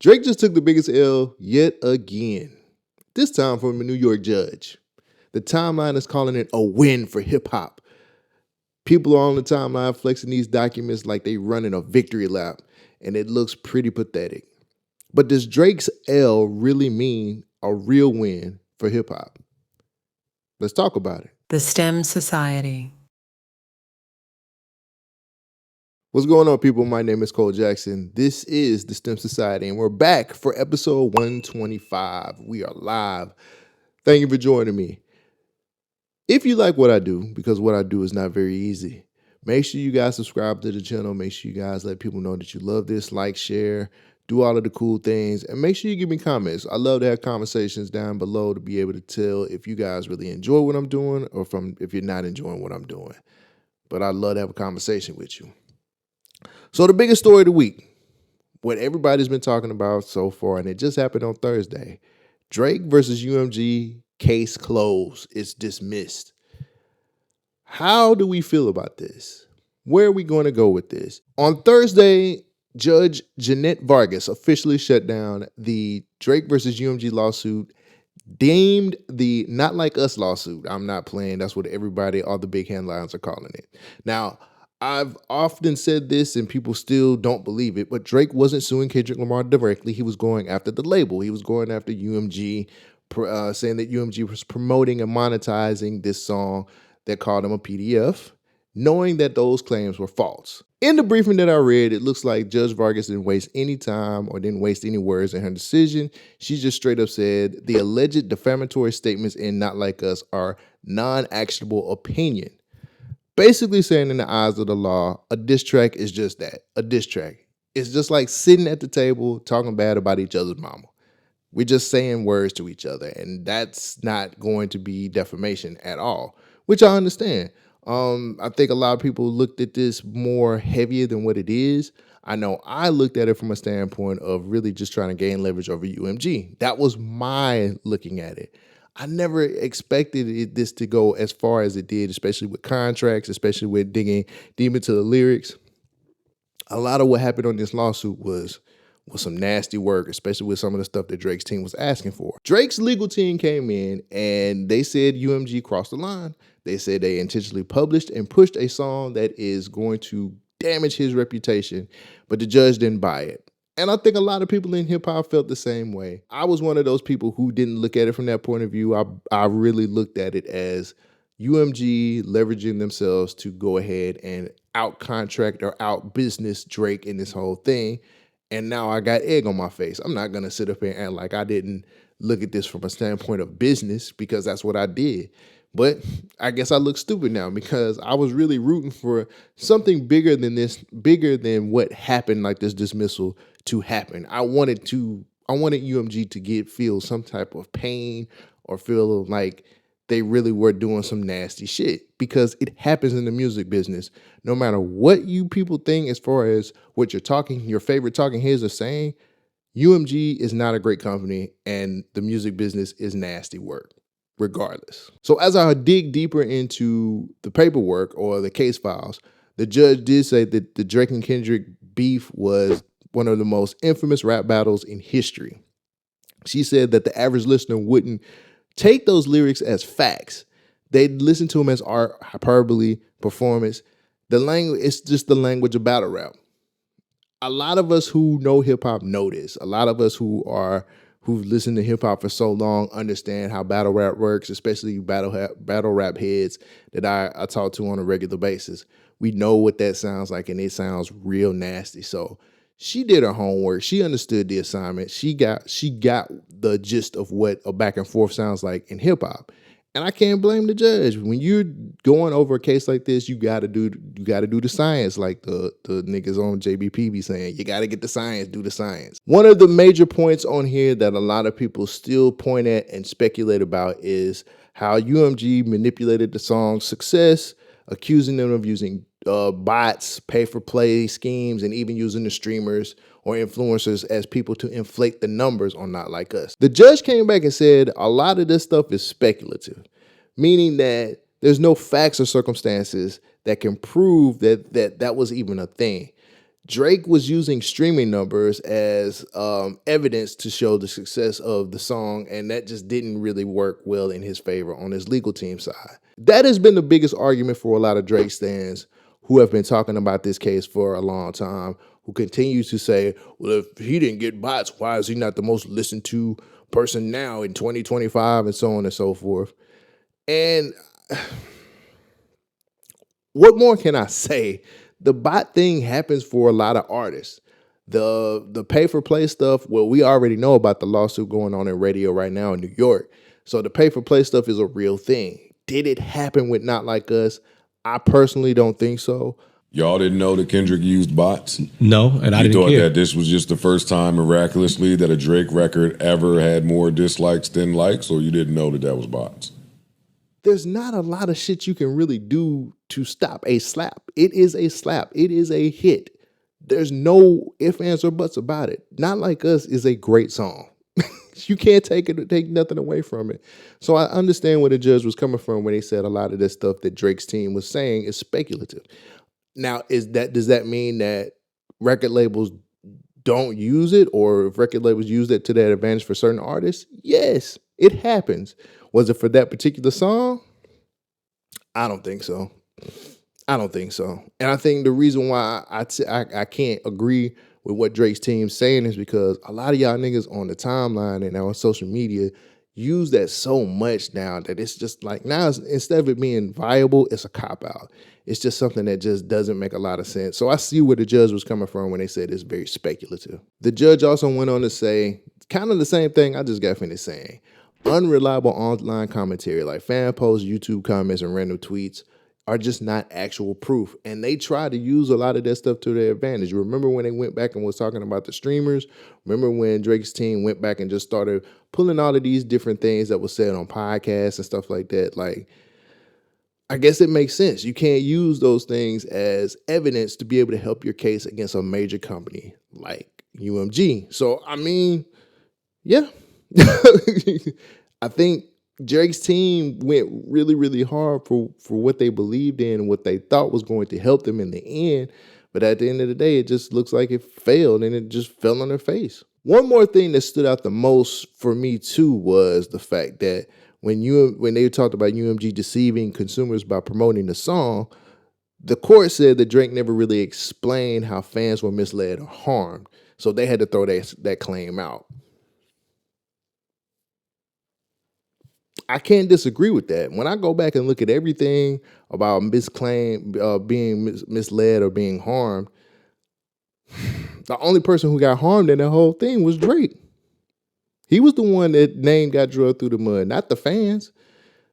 Drake just took the biggest L yet again, this time from a New York judge. The timeline is calling it a win for hip hop. People are on the timeline flexing these documents like they running a victory lap, and it looks pretty pathetic. But does Drake's L really mean a real win for hip hop? Let's talk about it. The STEM Society. What's going on, people? My name is Cole Jackson. This is the STEM Society, and we're back for episode 125. We are live. Thank you for joining me. If you like what I do, because what I do is not very easy, make sure you guys subscribe to the channel. Make sure you guys let people know that you love this, like, share, do all of the cool things, and make sure you give me comments. I love to have conversations down below to be able to tell if you guys really enjoy what I'm doing or if you're not enjoying what I'm doing. But I'd love to have a conversation with you. So the biggest story of the week, what everybody's been talking about so far, and it just happened on Thursday, Drake versus UMG, case closed. It's dismissed. How do we feel about this? Where are we going to go with this? On Thursday, Judge Jeanette Vargas officially shut down the Drake versus UMG lawsuit, deemed the Not Like Us lawsuit. I'm not playing. That's what everybody, all the big headlines are calling it. Now, I've often said this and people still don't believe it, but Drake wasn't suing Kendrick Lamar directly. He was going after the label. He was going after UMG, saying that UMG was promoting and monetizing this song that called him a PDF, knowing that those claims were false. In the briefing that I read, it looks like Judge Vargas didn't waste any time or didn't waste any words in her decision. She just straight up said the alleged defamatory statements in Not Like Us are non-actionable opinion. Basically saying in the eyes of the law, a diss track is just that, a diss track. It's just like sitting at the table talking bad about each other's mama. We're just saying words to each other, and that's not going to be defamation at all, which I understand. I think a lot of people looked at this more heavier than what it is. I know I looked at it from a standpoint of really just trying to gain leverage over UMG. That was my looking at it. I never expected this to go as far as it did, especially with contracts, especially with digging deep into the lyrics. A lot of what happened on this lawsuit was some nasty work, especially with some of the stuff that Drake's team was asking for. Drake's legal team came in and they said UMG crossed the line. They said they intentionally published and pushed a song that is going to damage his reputation, but the judge didn't buy it. And I think a lot of people in hip hop felt the same way. I was one of those people who didn't look at it from that point of view. I really looked at it as UMG leveraging themselves to go ahead and out contract or out business Drake in this whole thing. And now I got egg on my face. I'm not going to sit up here and act like I didn't look at this from a standpoint of business, because that's what I did. But I guess I look stupid now because I was really rooting for something bigger than this, bigger than what happened, like this dismissal, to happen. I wanted UMG to feel some type of pain or feel like they really were doing some nasty shit, because it happens in the music business. No matter what you people think as far as what your favorite talking heads are saying, UMG is not a great company and the music business is nasty work, regardless. So as I dig deeper into the paperwork or the case files, the judge did say that the Drake and Kendrick beef was one of the most infamous rap battles in history. She said that the average listener wouldn't take those lyrics as facts. They'd listen to them as art, hyperbole, performance. The language, it's just the language of battle rap. A lot of us who know hip hop know this. A lot of us who've listened to hip hop for so long understand how battle rap works, especially battle rap heads that I talk to on a regular basis. We know what that sounds like, and it sounds real nasty. So she did her homework. She understood the assignment. She got the gist of what a back and forth sounds like in hip hop. And I can't blame the judge. When you're going over a case like this, you gotta do the science, like the niggas on JBP be saying. You gotta get the science, do the science. One of the major points on here that a lot of people still point at and speculate about is how UMG manipulated the song's success, accusing them of using bots, pay-for-play schemes, and even using the streamers or influencers as people to inflate the numbers on Not Like Us. The judge came back and said a lot of this stuff is speculative, meaning that there's no facts or circumstances that can prove that was even a thing. Drake was using streaming numbers as evidence to show the success of the song, and that just didn't really work well in his favor on his legal team side. That has been the biggest argument for a lot of Drake fans who have been talking about this case for a long time, who continue to say, well, if he didn't get bots, why is he not the most listened to person now in 2025, and so on and so forth. And what more can I say? The bot thing happens for a lot of artists. The pay for play stuff, well, we already know about the lawsuit going on in radio right now in New York. So the pay for play stuff is a real thing. Did it happen with Not Like Us? I personally don't think so. Y'all didn't know that Kendrick used bots? No, and I didn't thought care. that this was just the first time miraculously that a Drake record ever had more dislikes than likes, or you didn't know that that was bots? There's not a lot of shit you can really do to stop a slap. It is a slap. It is a hit. There's no ifs, ands, or buts about it. Not Like Us is a great song. You can't take nothing away from it. So I understand where the judge was coming from when he said a lot of this stuff that Drake's team was saying is speculative. Now, does that mean that record labels don't use it, or if record labels use it to their advantage for certain artists? Yes, it happens. Was it for that particular song? I don't think so. I don't think so. And I think the reason why I can't agree with what Drake's team's saying is because a lot of y'all niggas on the timeline and on social media use that so much now that it's just like, now instead of it being viable, it's a cop-out. It's just something that just doesn't make a lot of sense. So I see where the judge was coming from when they said it's very speculative. The judge also went on to say kind of the same thing I just got finished saying. Unreliable online commentary like fan posts, YouTube comments, and random tweets are just not actual proof. And they try to use a lot of that stuff to their advantage. Remember when they went back and was talking about the streamers? Remember when Drake's team went back and just started pulling all of these different things that was said on podcasts and stuff like that? Like, I guess it makes sense. You can't use those things as evidence to be able to help your case against a major company like UMG. So, I mean, yeah. I think Drake's team went really, really hard for what they believed in and what they thought was going to help them in the end. But at the end of the day, it just looks like it failed, and it just fell on their face. One more thing that stood out the most for me too was the fact that when they talked about UMG deceiving consumers by promoting the song, the court said that Drake never really explained how fans were misled or harmed. So they had to throw that claim out. I can't disagree with that. When I go back and look at everything about being misled or being harmed, the only person who got harmed in the whole thing was Drake. He was the one that name got drugged through the mud, not the fans.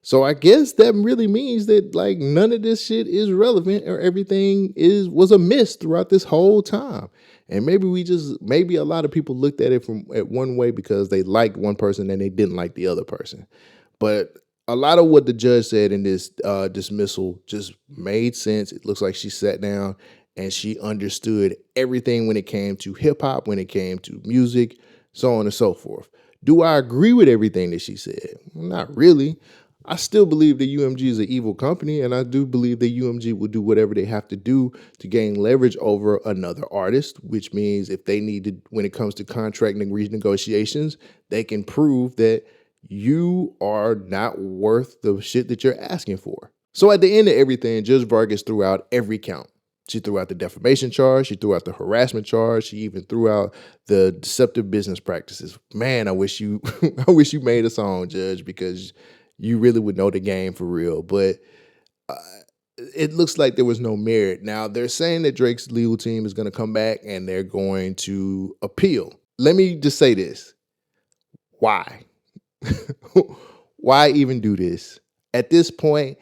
So I guess that really means that like none of this shit is relevant, or everything was a miss throughout this whole time. And maybe a lot of people looked at it at one way because they liked one person and they didn't like the other person. But a lot of what the judge said in this dismissal just made sense. It looks like she sat down and she understood everything when it came to hip hop, when it came to music, so on and so forth. Do I agree with everything that she said? Not really. I still believe that UMG is an evil company, and I do believe that UMG will do whatever they have to do to gain leverage over another artist, which means if they need to, when it comes to contract renegotiations, they can prove that you are not worth the shit that you're asking for. So at the end of everything, Judge Vargas threw out every count. She threw out the defamation charge. She threw out the harassment charge. She even threw out the deceptive business practices. Man, I wish you made a song, Judge, because you really would know the game for real. But it looks like there was no merit. Now, they're saying that Drake's legal team is going to come back and they're going to appeal. Let me just say this. Why? Why even do this? At this point,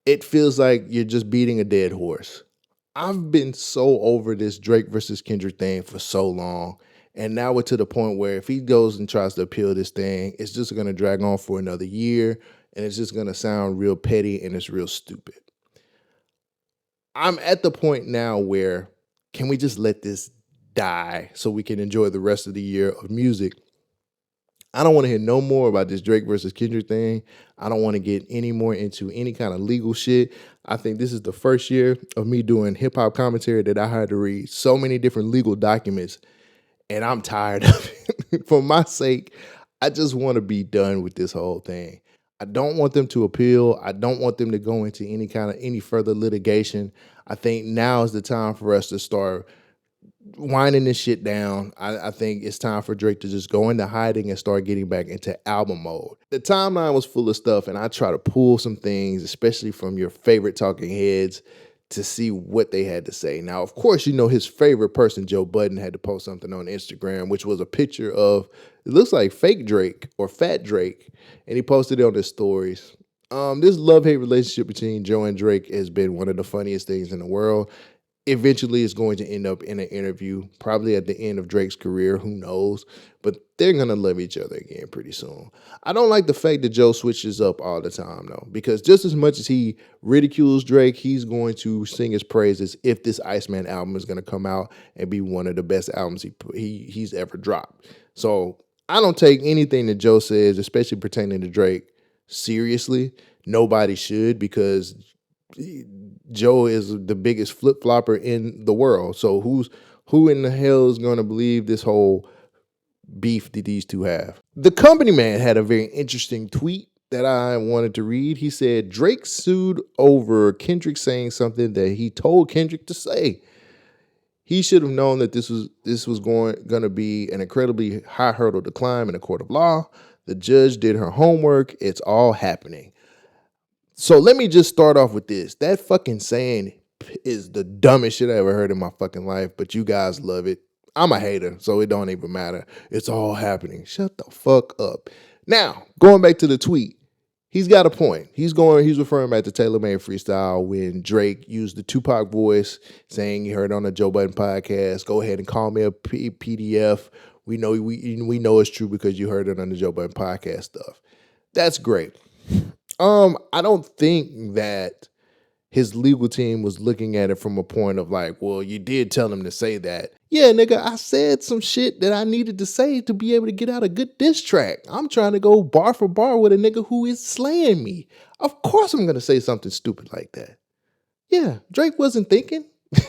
it feels like you're just beating a dead horse. I've been so over this Drake versus Kendrick thing for so long. And now we're to the point where if he goes and tries to appeal this thing, it's just going to drag on for another year. And it's just going to sound real petty and it's real stupid. I'm at the point now where can we just let this die so we can enjoy the rest of the year of music? I don't want to hear no more about this Drake versus Kendrick thing. I don't want to get any more into any kind of legal shit. I think this is the first year of me doing hip hop commentary that I had to read so many different legal documents, and I'm tired of it. For my sake, I just want to be done with this whole thing. I don't want them to appeal. I don't want them to go into any further litigation. I think now is the time for us to start winding this shit down. I think it's time for Drake to just go into hiding and start getting back into album mode. The timeline was full of stuff, and I try to pull some things, especially from your favorite talking heads, to see what they had to say. Now, of course, you know his favorite person, Joe Budden, had to post something on Instagram, which was a picture of, it looks like fake Drake or fat Drake, and he posted it on his stories. This love-hate relationship between Joe and Drake has been one of the funniest things in the world. Eventually it's going to end up in an interview, probably at the end of Drake's career, who knows, but they're going to love each other again pretty soon. I don't like the fact that Joe switches up all the time, though, because just as much as he ridicules Drake, he's going to sing his praises if this Iceman album is going to come out and be one of the best albums he's ever dropped. So I don't take anything that Joe says, especially pertaining to Drake, seriously. Nobody should, because Joe is the biggest flip-flopper in the world. So who in the hell is going to believe this whole beef that these two have? The company man had a very interesting tweet that I wanted to read. He said, Drake sued over Kendrick saying something that he told Kendrick to say. He should have known that this was going to be an incredibly high hurdle to climb in a court of law. The judge did her homework. It's all happening. So let me just start off with this. That fucking saying is the dumbest shit I ever heard in my fucking life, but you guys love it. I'm a hater, so it don't even matter. It's all happening. Shut the fuck up. Now, going back to the tweet, he's got a point. He's referring back to Taylor Made Freestyle when Drake used the Tupac voice, saying he heard on the Joe Budden podcast, go ahead and call me a PDF. We know it's true because you heard it on the Joe Budden podcast stuff. That's great. I don't think that his legal team was looking at it from a point of like, well, you did tell him to say that. Yeah, nigga, I said some shit that I needed to say to be able to get out a good diss track. I'm trying to go bar for bar with a nigga who is slaying me. Of course I'm going to say something stupid like that. Yeah, Drake wasn't thinking.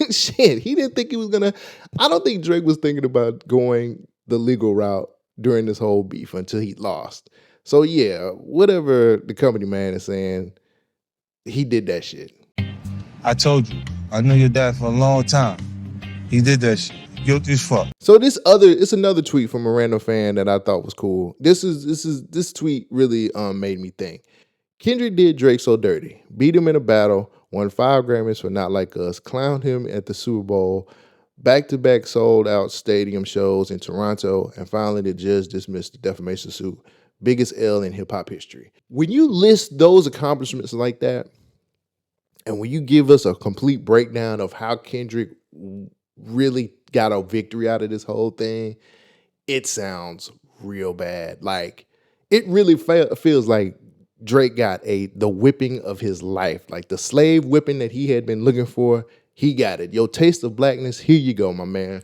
Shit, he didn't think he was going to. I don't think Drake was thinking about going the legal route during this whole beef until he lost. So yeah, whatever the company man is saying, he did that shit. I told you, I knew your dad for a long time. He did that shit. Guilty as fuck. So it's another tweet from a random fan that I thought was cool. This tweet really made me think. Kendrick did Drake so dirty, beat him in a battle, won 5 Grammys for Not Like Us, clowned him at the Super Bowl, back-to-back sold-out stadium shows in Toronto, and finally the judge dismissed the defamation suit. Biggest L in hip-hop history. When you list those accomplishments like that, and when you give us a complete breakdown of how Kendrick really got a victory out of this whole thing, it sounds real bad. Like, it really feels like Drake got the whipping of his life. Like the slave whipping that he had been looking for, he got it. Your taste of blackness, here you go, my man.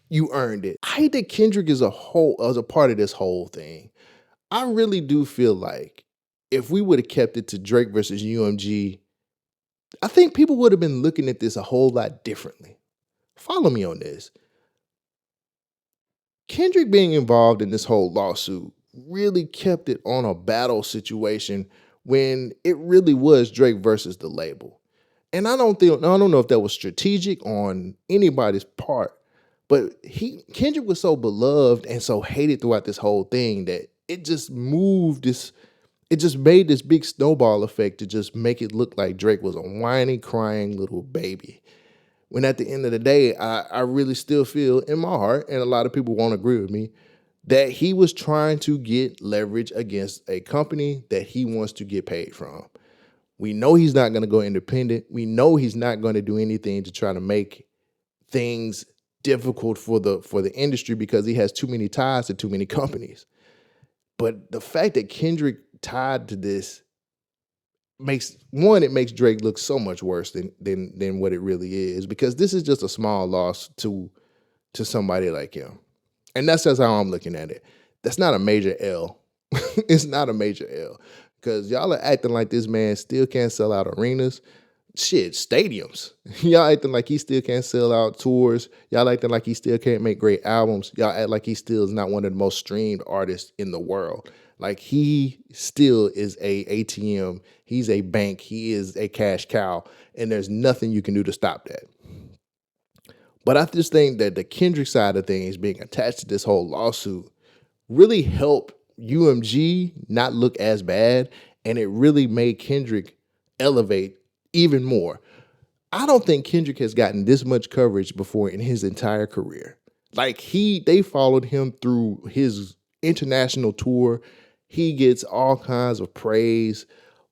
You earned it. I hate that Kendrick is a part of this whole thing. I really do feel like if we would have kept it to Drake versus UMG, I think people would have been looking at this a whole lot differently. Follow me on this. Kendrick being involved in this whole lawsuit really kept it on a battle situation when it really was Drake versus the label. And I don't know if that was strategic on anybody's part, but Kendrick was so beloved and so hated throughout this whole thing that it just made this big snowball effect to just make it look like Drake was a whiny, crying little baby. When at the end of the day, I really still feel in my heart, and a lot of people won't agree with me, that he was trying to get leverage against a company that he wants to get paid from. We know he's not going to go independent. We know he's not going to do anything to try to make things difficult for the industry because he has too many ties to too many companies. But the fact that Kendrick tied to this makes Drake look so much worse than what it really is, because this is just a small loss to somebody like him. And that's just how I'm looking at it. That's not a major L. It's not a major L because y'all are acting like this man still can't sell out arenas. Shit, stadiums. Y'all acting like he still can't sell out tours. Y'all acting like he still can't make great albums. Y'all act like he still is not one of the most streamed artists in the world. Like he still is a ATM. He's a bank. He is a cash cow. And there's nothing you can do to stop that. But I just think that the Kendrick side of things being attached to this whole lawsuit really helped UMG not look as bad. And it really made Kendrick elevate even more. I don't think Kendrick has gotten this much coverage before in his entire career. Like they followed him through his international tour. He gets all kinds of praise.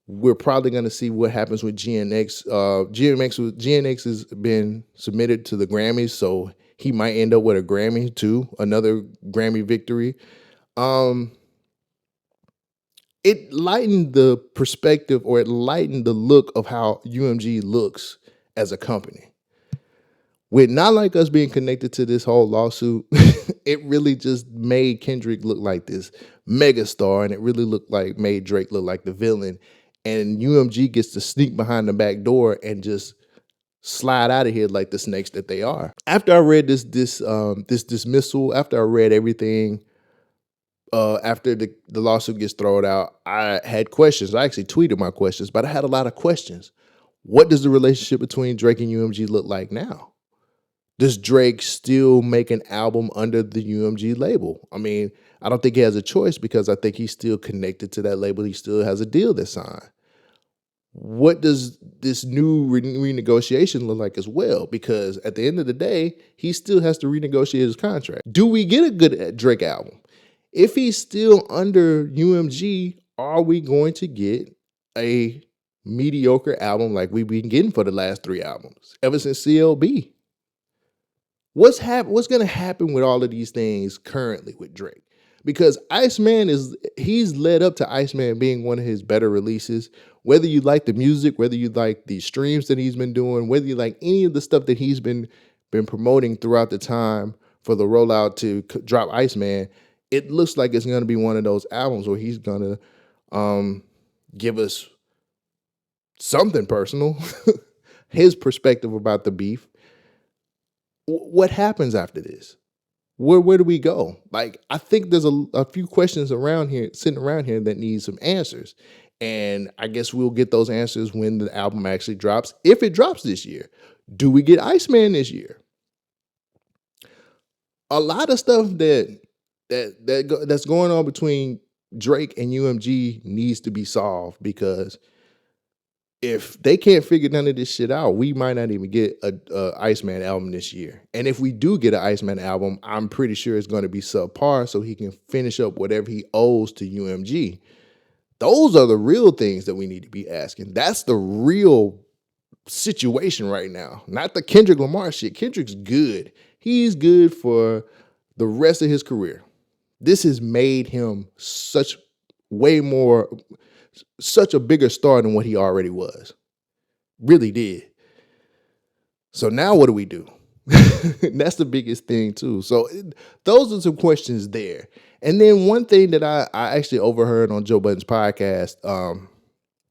We're probably going to see what happens with GNX. GNX has been submitted to the Grammys, so he might end up with a Grammy too, another Grammy victory. It lightened the perspective, or it lightened the look of how UMG looks as a company. With Not Like Us being connected to this whole lawsuit, it really just made Kendrick look like this megastar, and it really made Drake look like the villain. And UMG gets to sneak behind the back door and just slide out of here like the snakes that they are. After I read this dismissal, after I read everything, after the lawsuit gets thrown out, I had questions. I actually tweeted my questions, but I had a lot of questions. What does the relationship between Drake and UMG look like now? Does Drake still make an album under the UMG label? I mean, I don't think he has a choice because I think he's still connected to that label. He still has a deal that's signed. What does this new renegotiation look like as well? Because at the end of the day, he still has to renegotiate his contract. Do we get a good Drake album? If he's still under UMG, are we going to get a mediocre album like we've been getting for the last 3 albums ever since CLB? What's going to happen with all of these things currently with Drake? Because Iceman he's led up to Iceman being one of his better releases. Whether you like the music, whether you like the streams that he's been doing, whether you like any of the stuff that he's been promoting throughout the time for the rollout to drop Iceman, it looks like it's going to be one of those albums where he's going to give us something personal, his perspective about the beef. What happens after this? Where do we go? Like, I think there's a few questions sitting around here that need some answers. And I guess we'll get those answers when the album actually drops. If it drops this year, do we get Iceman this year? A lot of stuff that's going on between Drake and UMG needs to be solved, because if they can't figure none of this shit out, we might not even get a Iceman album this year. And if we do get an Iceman album, I'm pretty sure it's going to be subpar so he can finish up whatever he owes to UMG. Those are the real things that we need to be asking. That's the real situation right now, not the Kendrick Lamar shit. Kendrick's good. He's good for the rest of his career. This has made him such a bigger star than what he already was. Really did. So now what do we do? That's the biggest thing too. So those are some questions there. And then one thing that I actually overheard on Joe Budden's podcast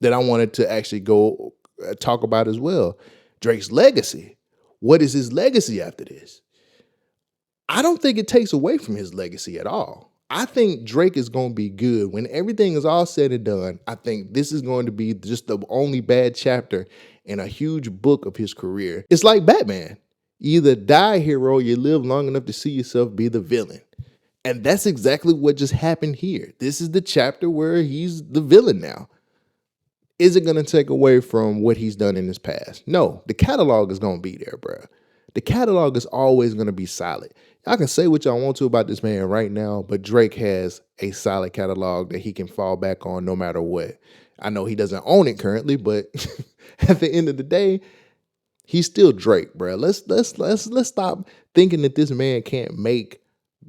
that I wanted to actually go talk about as well. Drake's legacy. What is his legacy after this? I don't think it takes away from his legacy at all. I think Drake is going to be good. When everything is all said and done, I think this is going to be just the only bad chapter in a huge book of his career. It's like Batman. You either die a hero, you live long enough to see yourself be the villain. And that's exactly what just happened here. This is the chapter where he's the villain now. Is it going to take away from what he's done in his past? No, the catalog is going to be there, bro. The catalog is always going to be solid. Y'all can say what y'all want to about this man right now, but Drake has a solid catalog that he can fall back on no matter what. I know he doesn't own it currently, but at the end of the day, he's still Drake, bro. Let's stop thinking that this man can't make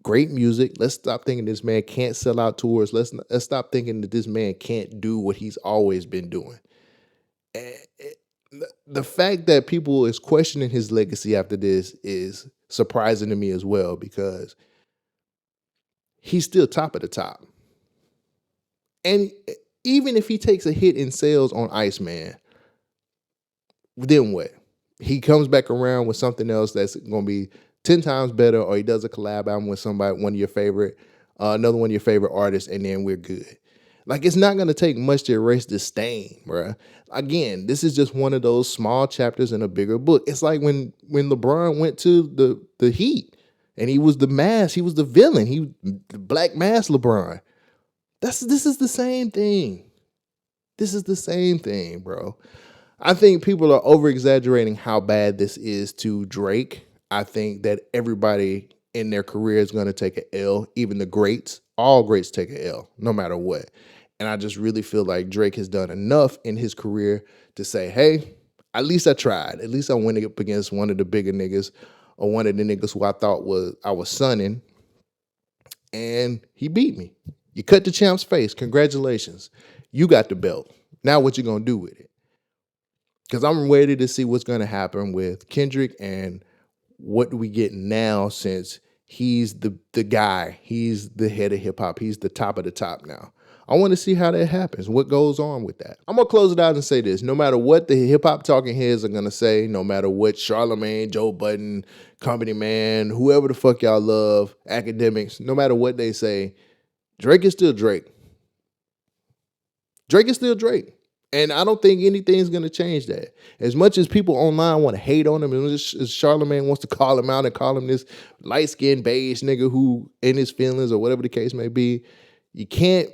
great music. Let's stop thinking this man can't sell out tours. Let's stop thinking that this man can't do what he's always been doing. The fact that people is questioning his legacy after this is surprising to me as well, because he's still top of the top. And even if he takes a hit in sales on Iceman, then what? He comes back around with something else that's going to be 10 times better, or he does a collab album with somebody, another one of your favorite artists, and then we're good. Like, it's not going to take much to erase this stain, bruh. Again, this is just one of those small chapters in a bigger book. It's like when LeBron went to the Heat, and he was the mask, he was the villain, the Black Mask LeBron. This is the same thing. This is the same thing, bro. I think people are over-exaggerating how bad this is to Drake. I think that everybody in their career is going to take an L, even the greats. All greats take an L, no matter what. And I just really feel like Drake has done enough in his career to say, hey, at least I tried. At least I went up against one of the bigger niggas, or one of the niggas who I thought I was sunning, and he beat me. You cut the champ's face. Congratulations. You got the belt. Now what you going to do with it? Because I'm ready to see what's going to happen with Kendrick, and what do we get now, since he's the guy. He's the head of hip-hop. He's the top of the top now. I want to see how that happens, what goes on with that. I'm going to close it out and say this. No matter what the hip-hop talking heads are going to say, no matter what Charlamagne, Joe Budden, Company Man, whoever the fuck y'all love, academics, no matter what they say, Drake is still Drake. Drake is still Drake. And I don't think anything's going to change that. As much as people online want to hate on him, and as Charlamagne wants to call him out and call him this light-skinned beige nigga who in his feelings, or whatever the case may be, you can't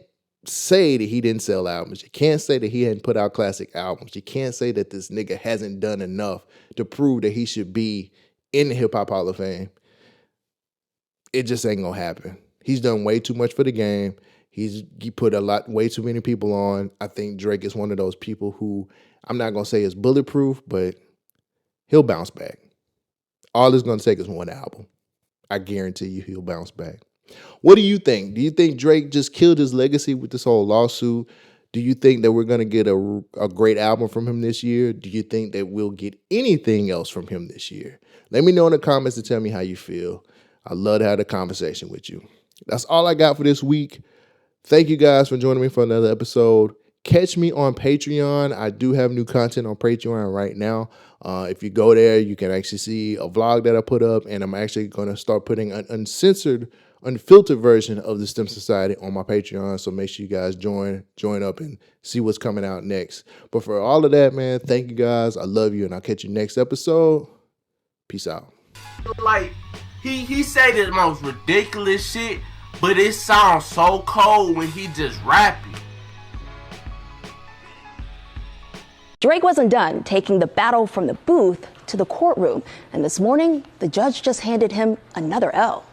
say that he didn't sell albums. You can't say that he hadn't put out classic albums. You can't say that this nigga hasn't done enough to prove that he should be in the Hip Hop Hall of Fame. It just ain't going to happen. He's done way too much for the game. He put way too many people on. I think Drake is one of those people who, I'm not going to say is bulletproof, but he'll bounce back. All it's going to take is one album. I guarantee you he'll bounce back. What do you think? Do you think Drake just killed his legacy with this whole lawsuit? Do you think that we're going to get a great album from him this year? Do you think that we'll get anything else from him this year? Let me know in the comments to tell me how you feel. I'd love to have a conversation with you. That's all I got for this week. Thank you guys for joining me for another episode. Catch me on Patreon. I do have new content on Patreon right now. If you go there, you can actually see a vlog that I put up, and I'm actually going to start putting an uncensored, unfiltered version of the STEM Society on my Patreon. So make sure you guys join up and see what's coming out next. But for all of that, man, thank you guys. I love you, and I'll catch you next episode. Peace out. Like, he say the most ridiculous shit, but it sounds so cold when he just rapping. Drake wasn't done taking the battle from the booth to the courtroom, and this morning, the judge just handed him another L.